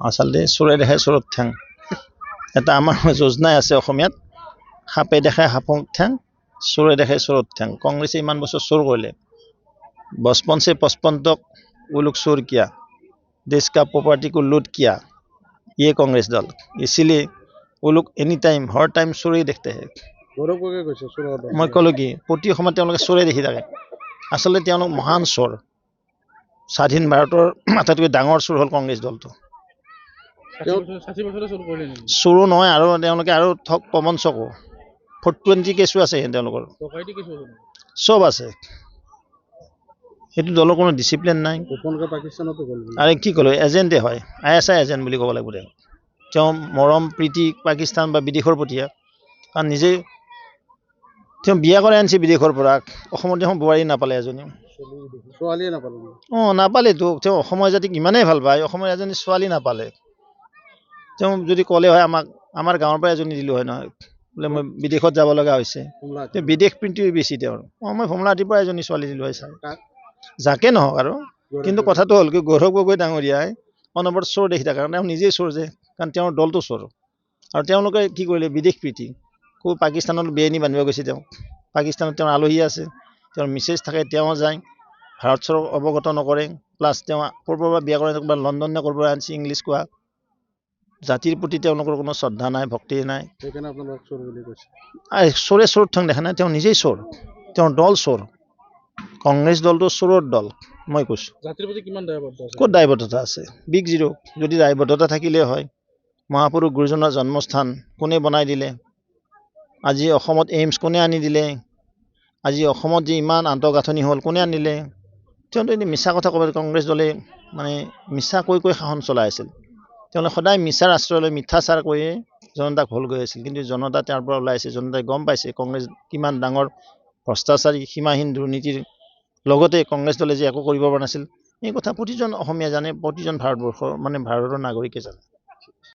আচলতে চোৰে দেখাই চোৰত ঠেং এটা আমাৰ যোজনাই আছে অসমীয়াত সাপে দেখাই সাপক ঠেং চোৰে দেখাই চোৰত ঠেং কংগ্ৰেছে ইমান বছৰ চোৰ কৰিলে 55 से 55 तक वो लोग चोर किया देश का प्रॉपर्टी को लूट किया ये कांग्रेस दल इसीलिए वो लोग एनी टाइम हर टाइम चोरे देखते हैं मैं कलो कि प्रति समय चोरे देखी থাকে आसलते महान चोर স্বাধীন ভাৰতৰ আটাইতকৈ ডাঙৰ চোৰ হ'ল কংগ্ৰেছ দলটো চোৰো নহয় আৰু তেওঁলোকে আৰু ঠগ প্ৰবঞ্চকো 420 কেছও আছে তেওঁলোকৰ সব আছে সেইটো দলৰ কোনো ডিসিপ্লিন নাই আৰে কি ক'লো এজেণ্টে হয় ISI এজেণ্ট বুলি ক'ব লাগিব তেওঁ মৰম প্ৰীতি পাকিস্তান বা বিদেশৰ প্ৰতি কাৰণ নিজে তেওঁ বিয়া কৰে আনছি বিদেশৰ পৰা অসমত দেখোন বোৱাৰী নাপালে এজনী নাপালে তো তেওঁ অসমৰ জাতিক ইমানেই ভাল পায় অসমৰ এজনী ছোৱালী নাপালে তেওঁ যদি ক'লে হয় আমাৰ গাঁৱৰ পৰা এজনী দিলো হয় নহয় বোলে মই বিদেশত যাব লগা হৈছে বিদেশ প্ৰীতি বেছি তেওঁৰ মই ভমলাটিৰ পৰা এজনী ছোৱালী দিলো হয় চাই যাকে নহওক আৰু কিন্তু কথাটো হ'ল কি গৌৰৱ গগৈ ডাঙৰীয়াই অনবৰত চোৰ দেখি থাকে কাৰণ তেওঁ নিজেই চোৰ যে কাৰণ তেওঁৰ দলটো চোৰ আৰু তেওঁলোকে কি কৰিলে বিদেশ প্ৰীতি কো পাকিস্তানত বেআইনী বান্ধিব গৈছে তেওঁ পাকিস্তানত তেওঁৰ আলহী আছে তেওঁৰ মিছেজ থাকে তেওঁ যায় ভাৰত চৰক অৱগত নকৰে প্লাছ তেওঁ ক'ৰবাৰ পৰা বিয়া কৰে বা লণ্ডন নে ক'ৰবাৰ আনছি ইংলিছ কোৱা জাতিৰ প্ৰতি তেওঁলোকৰ কোনো শ্ৰদ্ধা নাই ভক্তি নাই সেইকাৰণে আপোনালোক চোৰ বুলি কৈছে চোৰে চোৰ ঠং দেখা নাই তেওঁ নিজেই চোৰ তেওঁৰ দল চোৰ কংগ্ৰেছ দলটো চোৰৰ দল মই কৈছো জাতিৰ প্ৰতি কিমান দায়বদ্ধ আছে ক'ত দায়বদ্ধতা আছে বিগ জিৰো যদি দায়বদ্ধতা থাকিলে হয় মহাপুৰুষ গুৰুজনৰ জন্মস্থান কোনে বনাই দিলে আজি অসমত এইমছ কোনে আনি দিলে আজি অসমত যে ইমান আন্তঃগাঁথনি হ'ল কোনে আনিলে তেওঁ এনে মিছা কথা ক'ব কংগ্ৰেছ দলে মানে মিছা কৈ শাসন চলাই আছিল তেওঁলোকে সদায় মিছাৰ আশ্ৰয় লৈ মিথ্যাচাৰ কৰিয়ে জনতাক ভুল গৈ আছিল কিন্তু জনতা তাৰ পৰা ওলাইছে জনতাই গম পাইছে কংগ্ৰেছ কিমান ডাঙৰ ভ্ৰষ্টাচাৰী সীমাহীন দুৰ্নীতিৰ লগতে কংগ্ৰেছ দলে যে একো কৰিব পৰা নাছিল এই কথা প্ৰতিজন অসমীয়া জানে প্ৰতিজন ভাৰতবৰ্ষৰ মানে ভাৰতৰ নাগৰিকে জানে